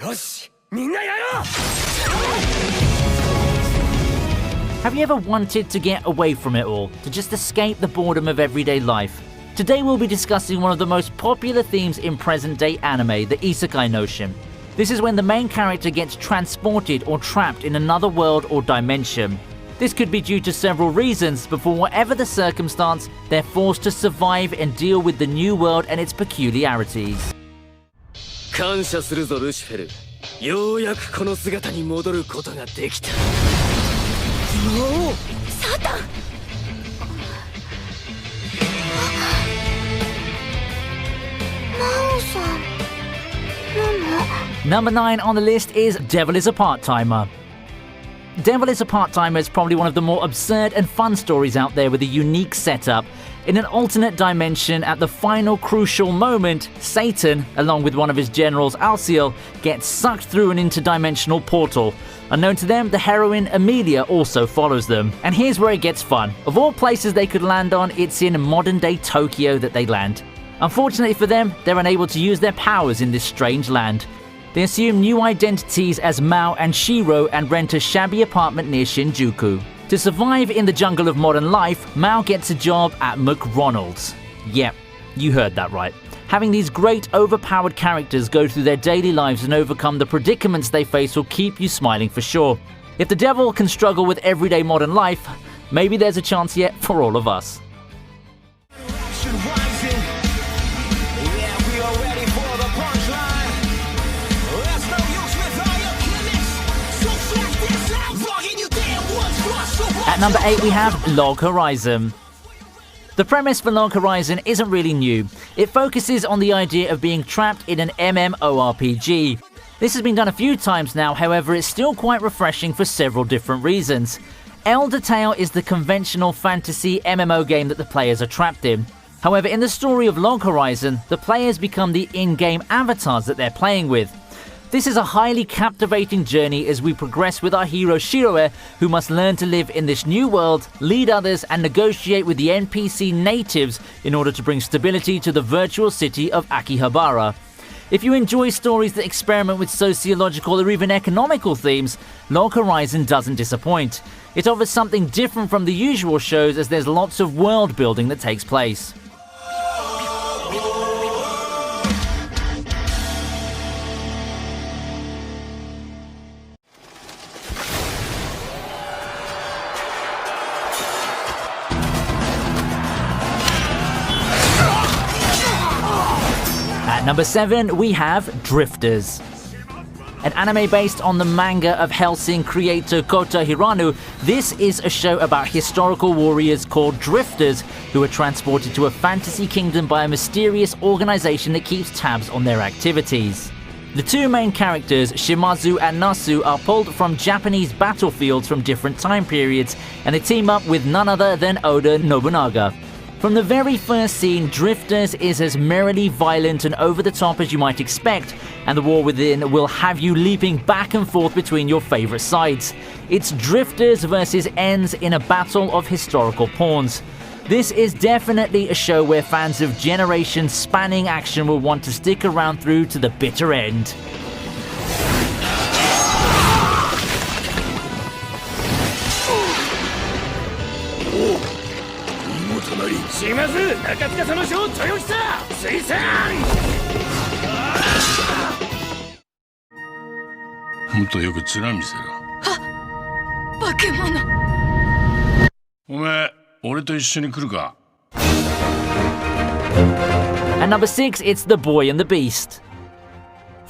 よし、みんなやろう! Have you ever wanted to get away from it all, to just escape the boredom of everyday life? Today we'll be discussing one of the most popular themes in present-day anime, the isekai notion. This is when the main character gets transported or trapped in another world or dimension. This could be due to several reasons, but for whatever the circumstance, they're forced to survive and deal with the new world and its peculiarities. 感謝するぞルシフェル。ようやくこの姿に戻ることができた。おお、サタン。マオさん。Number 9 on the list is Devil is a Part-Timer. Devil is a Part-Timer is probably one of the more absurd and fun stories out there with a unique setup. In an alternate dimension, at the final crucial moment, Satan, along with one of his generals Alciel, gets sucked through an interdimensional portal. Unknown to them, the heroine Amelia also follows them. And here's where it gets fun. Of all places they could land on, it's in modern-day Tokyo that they land. Unfortunately for them, they're unable to use their powers in this strange land. They assume new identities as Mao and Shiro and rent a shabby apartment near Shinjuku. To survive in the jungle of modern life, Mao gets a job at McDonald's. Yep, you heard that right. Having these great overpowered characters go through their daily lives and overcome the predicaments they face will keep you smiling for sure. If the devil can struggle with everyday modern life, maybe there's a chance yet for all of us. At number 8 we have Log Horizon. The premise for Log Horizon isn't really new. It focuses on the idea of being trapped in an MMORPG. This has been done a few times now, however it's still quite refreshing for several different reasons. Elder Tale is the conventional fantasy MMO game that the players are trapped in. However, in the story of Log Horizon, the players become the in-game avatars that they're playing with. This is a highly captivating journey as we progress with our hero Shiroe, who must learn to live in this new world, lead others, and negotiate with the NPC natives in order to bring stability to the virtual city of Akihabara. If you enjoy stories that experiment with sociological or even economical themes, Log Horizon doesn't disappoint. It offers something different from the usual shows as there's lots of world building that takes place. At number 7 we have Drifters. An anime based on the manga of Hellsing creator Kota Hirano, this is a show about historical warriors called Drifters who are transported to a fantasy kingdom by a mysterious organization that keeps tabs on their activities. The two main characters, Shimazu and Nasu, are pulled from Japanese battlefields from different time periods, and they team up with none other than Oda Nobunaga. From the very first scene, Drifters is as merrily violent and over the top as you might expect, and the war within will have you leaping back and forth between your favorite sides. It's Drifters versus ends in a battle of historical pawns. This is definitely a show where fans of generation-spanning action will want to stick around through to the bitter end. At number 6, it's The Boy and the Beast.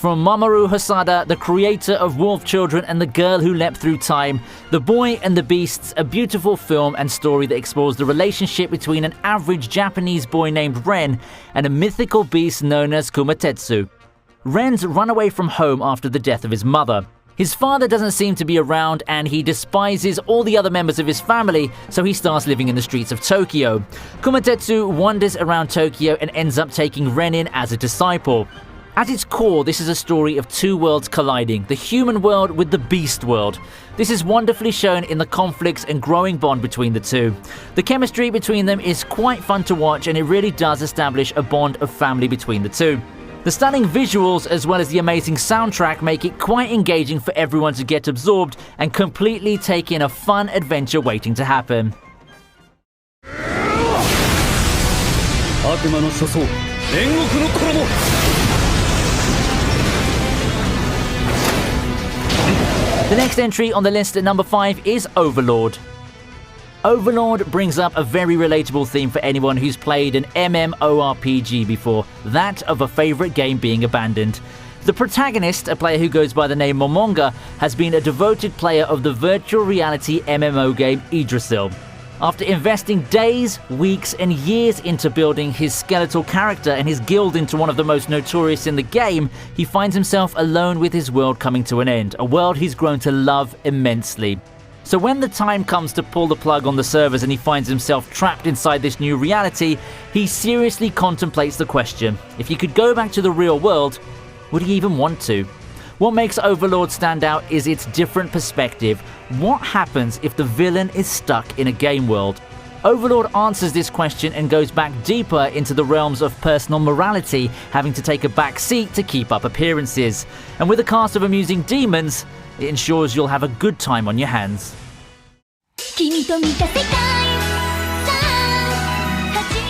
From Mamoru Hosoda, the creator of Wolf Children and The Girl Who Leapt Through Time, The Boy and the Beast's a beautiful film and story that explores the relationship between an average Japanese boy named Ren and a mythical beast known as Kumatetsu. Ren's run away from home after the death of his mother. His father doesn't seem to be around and he despises all the other members of his family, so he starts living in the streets of Tokyo. Kumatetsu wanders around Tokyo and ends up taking Ren in as a disciple. At its core, this is a story of two worlds colliding, the human world with the beast world. This is wonderfully shown in the conflicts and growing bond between the two. The chemistry between them is quite fun to watch and it really does establish a bond of family between the two. The stunning visuals as well as the amazing soundtrack make it quite engaging for everyone to get absorbed and completely take in a fun adventure waiting to happen. 悪魔の諸相、煉獄の衣。 The next entry on the list at number 5 is Overlord. Overlord brings up a very relatable theme for anyone who's played an MMORPG before, that of a favorite game being abandoned. The protagonist, a player who goes by the name Momonga, has been a devoted player of the virtual reality MMO game Yggdrasil. After investing days, weeks, and years into building his skeletal character and his guild into one of the most notorious in the game, he finds himself alone with his world coming to an end, a world he's grown to love immensely. So when the time comes to pull the plug on the servers and he finds himself trapped inside this new reality, he seriously contemplates the question, if he could go back to the real world, would he even want to? What makes Overlord stand out is its different perspective. What happens if the villain is stuck in a game world? Overlord answers this question and goes back deeper into the realms of personal morality, having to take a back seat to keep up appearances. And with a cast of amusing demons, it ensures you'll have a good time on your hands.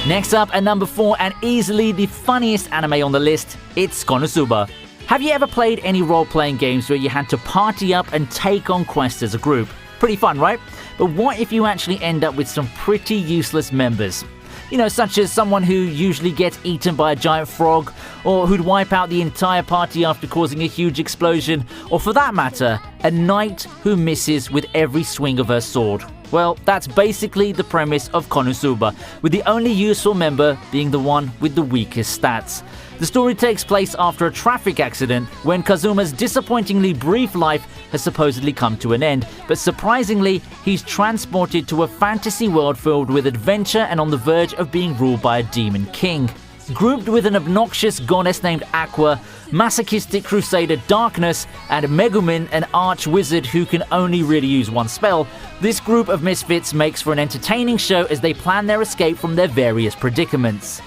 Next up at number 4, and easily the funniest anime on the list, it's Konosuba. Have you ever played any role-playing games where you had to party up and take on quests as a group? Pretty fun, right? But what if you actually end up with some pretty useless members? You know, such as someone who usually gets eaten by a giant frog, or who'd wipe out the entire party after causing a huge explosion, or for that matter, a knight who misses with every swing of her sword. Well, that's basically the premise of Konosuba, with the only useful member being the one with the weakest stats. The story takes place after a traffic accident when Kazuma's disappointingly brief life has supposedly come to an end, but surprisingly, he's transported to a fantasy world filled with adventure and on the verge of being ruled by a demon king. Grouped with an obnoxious goddess named Aqua, masochistic crusader Darkness, and Megumin, an arch-wizard who can only really use one spell, this group of misfits makes for an entertaining show as they plan their escape from their various predicaments.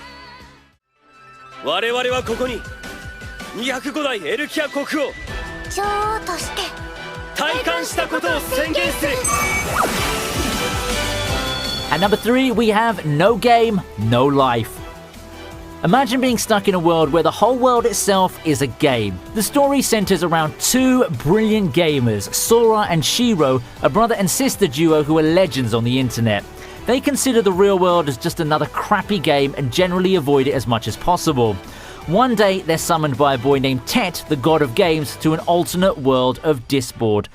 我々はここに205代エルキア国王女王として戴冠したことを宣言する At number 3, we have No Game, No Life. Imagine being stuck in a world where the whole world itself is a game. The story centers around two brilliant gamers, Sora and Shiro, a brother and sister duo who are legends on the internet. They consider the real world as just another crappy game and generally avoid it as much as possible. One day, they're summoned by a boy named Tet, the god of games, to an alternate world of Disboard.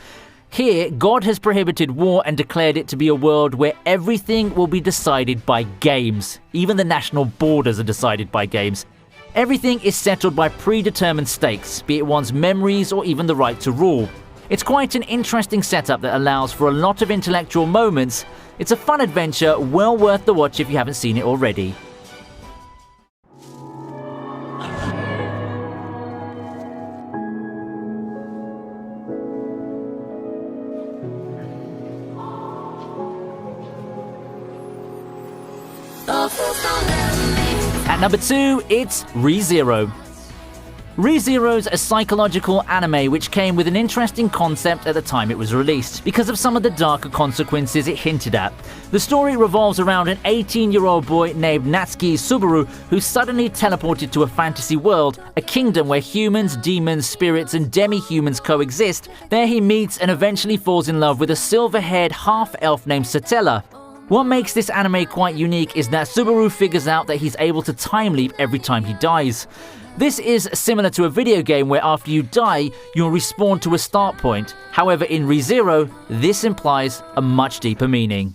Here, God has prohibited war and declared it to be a world where everything will be decided by games. Even the national borders are decided by games. Everything is settled by predetermined stakes, be it one's memories or even the right to rule. It's quite an interesting setup that allows for a lot of intellectual moments. It's a fun adventure, well worth the watch if you haven't seen it already. At number 2, it's ReZero. ReZero's a psychological anime which came with an interesting concept at the time it was released, because of some of the darker consequences it hinted at. The story revolves around an 18-year-old boy named Natsuki Subaru who's suddenly teleported to a fantasy world, a kingdom where humans, demons, spirits, and demi-humans coexist. There he meets and eventually falls in love with a silver-haired half-elf named Satella. What makes this anime quite unique is that Subaru figures out that he's able to time leap every time he dies. This is similar to a video game where after you die, you'll respawn to a start point. However, in ReZero, this implies a much deeper meaning.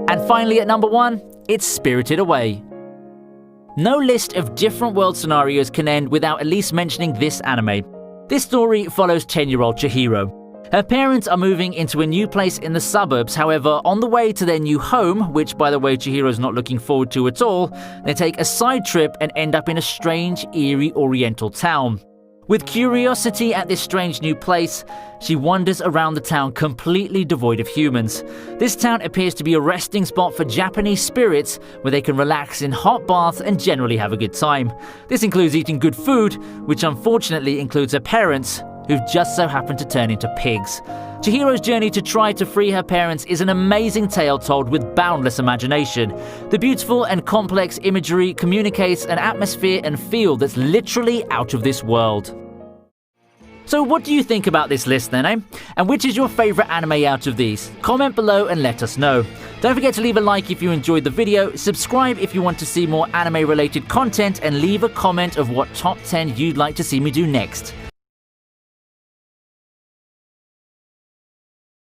And finally at number 1, it's Spirited Away. No list of different world scenarios can end without at least mentioning this anime. This story follows 10-year-old Chihiro. Her parents are moving into a new place in the suburbs. However, on the way to their new home, which by the way Chihiro's not looking forward to at all, they take a side trip and end up in a strange, eerie oriental town. With curiosity at this strange new place, she wanders around the town completely devoid of humans. This town appears to be a resting spot for Japanese spirits where they can relax in hot baths and generally have a good time. This includes eating good food, which unfortunately includes her parents, who've just so happened to turn into pigs. Chihiro's journey to try to free her parents is an amazing tale told with boundless imagination. The beautiful and complex imagery communicates an atmosphere and feel that's literally out of this world. So what do you think about this list then, eh? And which is your favourite anime out of these? Comment below and let us know. Don't forget to leave a like if you enjoyed the video, subscribe if you want to see more anime related content, and leave a comment of what top 10 you'd like to see me do next.